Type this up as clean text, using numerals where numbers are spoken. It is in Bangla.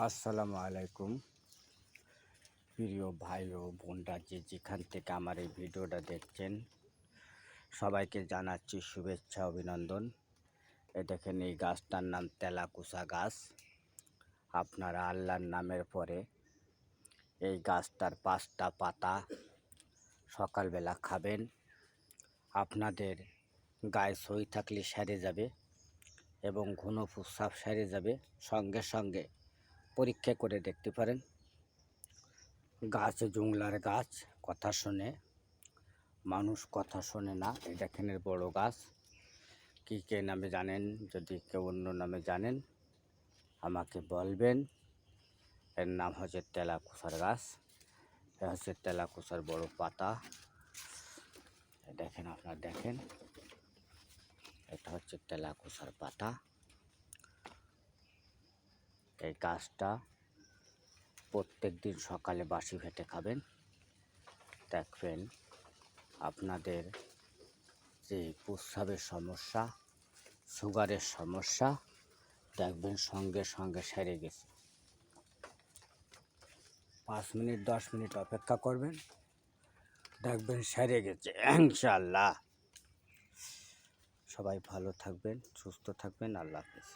আসসালামু আলাইকুম প্রিয় ভাই ও বোনরা, যেখান থেকে আমার এই ভিডিওটা দেখছেন সবাইকে জানাচ্ছি শুভেচ্ছা অভিনন্দন। দেখেন, এই গাছটার নাম তেলাকুচা গাছ। আপনারা আল্লাহর নামের পরে এই গাছটার 5টা পাতা সকালবেলা খাবেন। আপনাদের গায়ে সই থাকলে সেরে যাবে এবং ঘন প্রস্রাব সেরে যাবে। সঙ্গে সঙ্গে পরীক্ষা করে দেখতে পারেন। গাছ জংলার গাছ, কথা শোনে, মানুষ কথা শোনে না। এই দেখেন এর বড় গাছ। কে নামে জানেন? যদি কেউ অন্য নামে জানেন আমাকে বলবেন। এর নাম হচ্ছে তেলাকুচার গাছ। এ হচ্ছে তেলাকুচার বড় পাতা। দেখেন, আপনারা দেখেন, এটা হচ্ছে তেলাকুচার পাতা। এই গাছটা প্রত্যেক দিন সকালে বাসি ভেটে খাবেন। দেখবেন আপনাদের যে প্রস্রাবের সমস্যা, সুগারের সমস্যা, দেখবেন সঙ্গে সঙ্গে সেরে গেছে। 5 মিনিট 10 মিনিট অপেক্ষা করবেন, দেখবেন সেরে গেছে ইনশাআল্লাহ। সবাই ভালো থাকবেন, সুস্থ থাকবেন। আল্লাহ হাফেজ।